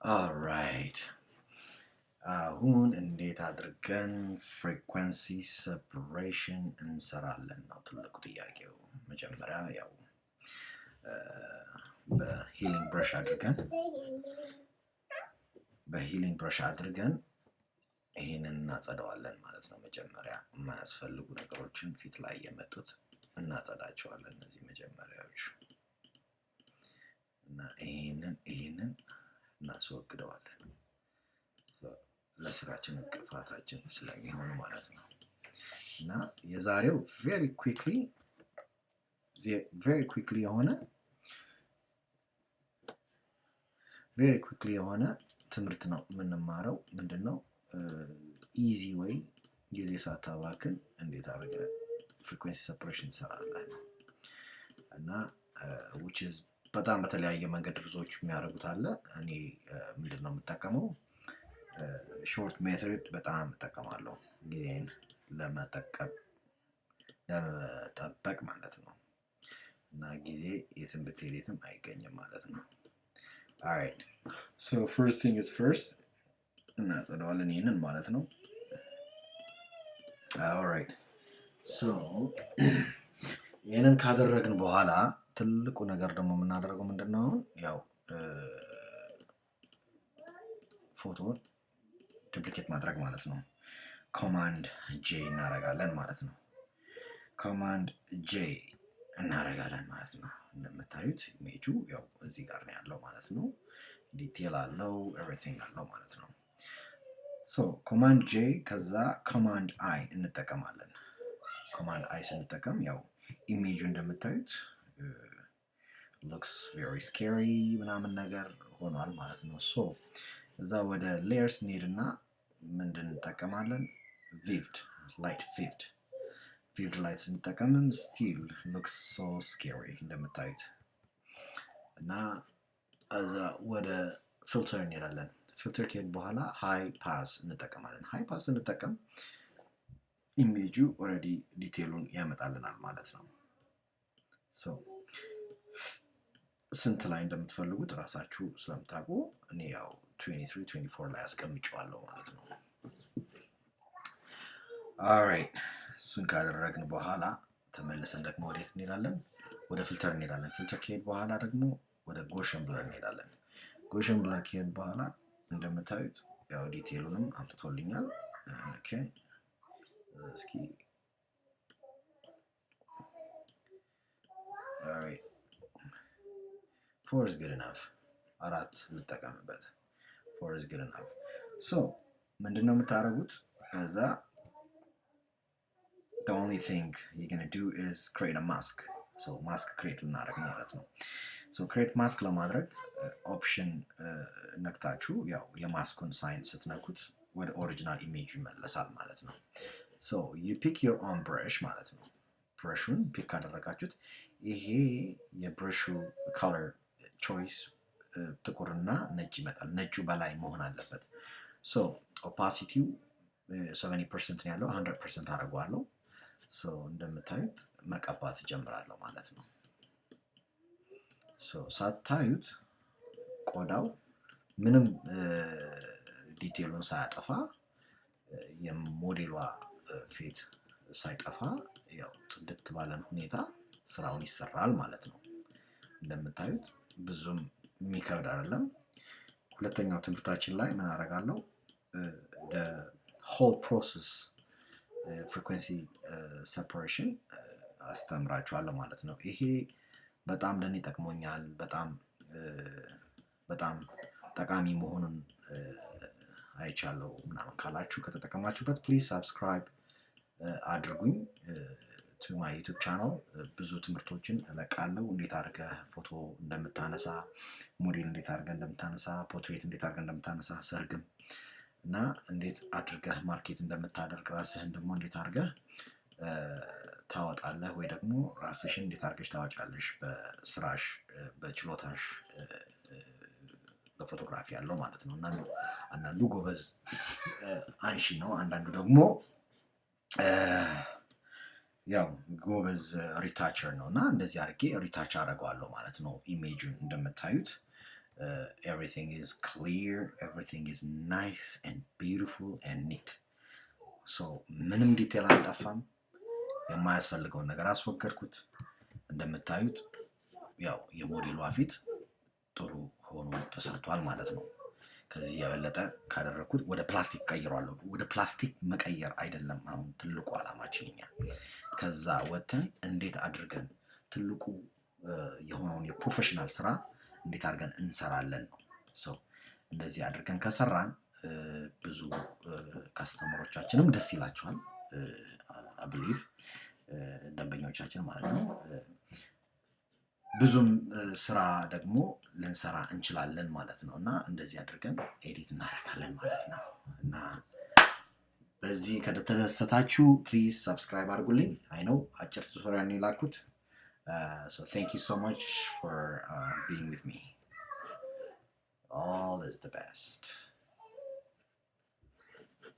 All right. አሁን እንዴት አድርገን ፍሪኩዌንሲ ሰፐሬሽን እንሰራለን ነው ትልቁ ጥያቄው። መጀመሪያ ያው በሂሊንግ ብረሽ አድርገን ይሄንን እናጸዳዋለን ማለት ነው። መጀመሪያ የማያስፈልጉ ነገሮችን ፊት ላይ የመጡት እናጸዳቸዋለን እነዚህ መጀመሪያዎች እና ይሄንን እናስወግደዋለን ለስራችን እንቅፋታችን ስለሚሆኑ ማለት ነው። እና የዛሬው very quickly የሆነ ትምህርት ነው የምንማረው። ምንድነው ኢዚ ወይ ጊዜ ሳታባክን እንዴት አድርገን ፍሪኩዌንሲ ሰፐሬሽን እንሰራለን እና which is በጣም በተለያየ መንገድ ብዙዎች የሚያደርጉት አለ። እኔ ምንድነው የምጠቀመው short method በጣም እጠቀማለሁ ጊዜን ለመጠበቅ ማለት ነው። እና ጊዜ የትም ብትሄድ የትም አይገኝም ማለት ነው። alright so first thing is first እናጸዳዋለን ይሄንን ማለት ነው። alright so ይሄንን ካደረግን በኋላ ትልቁ ነገር ደግሞ የምናደርገው ምንድነው ያው ፎቶን ዱፕሊኬት ማድረግ ማለት ነው። ኮማንድ ጄ እናደርጋለን ማለት ነው። ኮማንድ ጄ እናደርጋለን ማለት ነው። እንደምታዩት ኢሜጁ ያው እዚህ ጋር ነው ያለው ማለት ነው። ዲቴል አለው ኤቭሪቲንግ አለው ማለት ነው። ሶ ኮማንድ ጄ ከዛ ኮማንድ አይ እንጠቀማለን። ኮማንድ አይ ስንጠቀም ያው ኢሜጁ እንደምታዩት looks very scary ምናምን ነገር ሆኗል ማለት ነው። ሶ እዛ ወደ ሌየርስ እንሄድና ምንድን እንጠቀማለን vivid light ስንጠቀምም still looks so scary እንደምታዩት እና እዛ ወደ ፊልተር እንሄዳለን። ፊልተር ከሄድ በኋላ ሃይ ፓስ እንጠቀማለን። ሃይ ፓስ እንጠቀም ኢሜጁ ኦልሬዲ ዲቴሉን ያመጣልናል ማለት ነው። ሶ ስንት ላይ እንደምትፈልጉት ራሳችሁ ስለምታውቁ እኔ ያው 23 24 ላይ አስቀምጬዋለሁ ማለት ነው። alright እሱን ካደረግን በኋላ ተመልሰን ደግሞ ወዴት እንሄዳለን? ወደ ፊልተር እንሄዳለን። ፊልተር ከሄድ በኋላ ደግሞ ወደ ጎሽን ብለር እንሄዳለን። ጎሽን ብለር ከሄድ በኋላ እንደምታዩት ያው ዲቴሉንም አምጥቶልኛል። ኦኬ እስኪ alright 4 is good enough አራት እንጠቀምበት 4 is good enough so ምንድነው የምታደርጉት ከዛ the only thing you're going to do is create a mask so mask create ልናደርግ ነው ማለት ነው so create mask ለማድረግ ኦፕሽን ነክታችሁ ያው የማስኩን ሳይን ስትነኩት ወደ ኦሪጂናል ኢሜጅ ይመለሳል ማለት ነው so you pick your own brush ማለት ነው ብረሹን ፒክ ካደረጋችሁት ይሄ የብረሹ color choice ጥቁርና ነጭ ይመጣል ነጩ በላይ መሆን አለበት so opacity 70% ነው ያለው 100% አደርገዋለሁ so እንደምታዩት መቀባት ጀምራለሁ ማለት ነው so ሳታዩት ቆዳው ምንም ዲቴሉን ሳያጠፋ የሞዴሏ ፊት ሳይጠፋ ያው ጽድት ባለን ሁኔታ ስራውን ይሰራል ማለት ነው እንደምታዩት ብዙም የሚከብድ አይደለም ሁለተኛው ትምህርታችን ላይ ምን አደርጋለሁ the whole process frequency separation አስተምራችኋለሁ ማለት ነው ይሄ በጣም ለኔ ጠቅሞኛል በጣም ጠቃሚ መሆኑን አይቻለሁ ምናምን ካላችሁ ከተጠቀማችሁበት please subscribe አድርጉኝ to my YouTube channel ብዙ ትምህርቶችን እለቃለሁ እንዴት አድርገህ ፎቶ እንደምታነሳ ሞዴል እንዴት አድርገህ እንደምታነሳ ፖርትሬት እንዴት አድርገህ እንደምታነሳ ሰርግም እና እንዴት አድርገህ ማርኬት እንደምታደርግ ራስህን ደግሞ እንዴት አድርገህ ታወጣለህ ወይ ደግሞ ራስሽን እንዴት አድርገሽ ታወጫለሽ በስራሽ በችሎታሽ በፎቶግራፊ ያለው ማለት ነው እና አንዳንዱ ጎበዝ አንሺ ነው አንዳንዱ ደግሞ ያው ጎበዝ ሪታቸር ነውና እንደዚህ አድርጌ ሪታች አደርገዋለሁ ማለት ነው ኢሜጁን እንደምታዩት everything is clear, everything is nice and beautiful and neat. So ምንም ዲቴል አልጠፋም። የማያስፈልገውን ነገር አስወገድኩት። እንደምታዩት ያው የሞዴሉ ፊት ጥሩ ሆኖ ተሰርቷል ማለት ነው። ከዚህ የበለጠ ካደረኩት ወደ ፕላስቲክ ቀይሯለሁ። ወደ ፕላስቲክ መቀየር አይደለም አሁን ትልቁ ዓላማችን እኛ ከዛ ወተን እንዴት አድርገን ትልቁ የሆነውን የፕሮፌሽናል ስራ እንዴት አድርገን እንሰራለን ነው። ሶ እንደዚህ አድርገን ከሰራን ብዙ ካስተመሮቻችንም ደስ ይላቸዋል። I believe ደንበኞቻችን ማለት ነው። ብዙም ስራ ደግሞ ልንሰራ እንችላለን ማለት ነውና እንደዚህ አድርገን ኤዲት እናደርጋለን ማለት ነው። እና በዚህ ከተደሰታችሁ ፕሊዝ ሰብስክራይብ አድርጉልኝ። አይ ኖ አጭር ቱቶሪያል ነው የላኩት። So thank you so much for being with me. All is the best.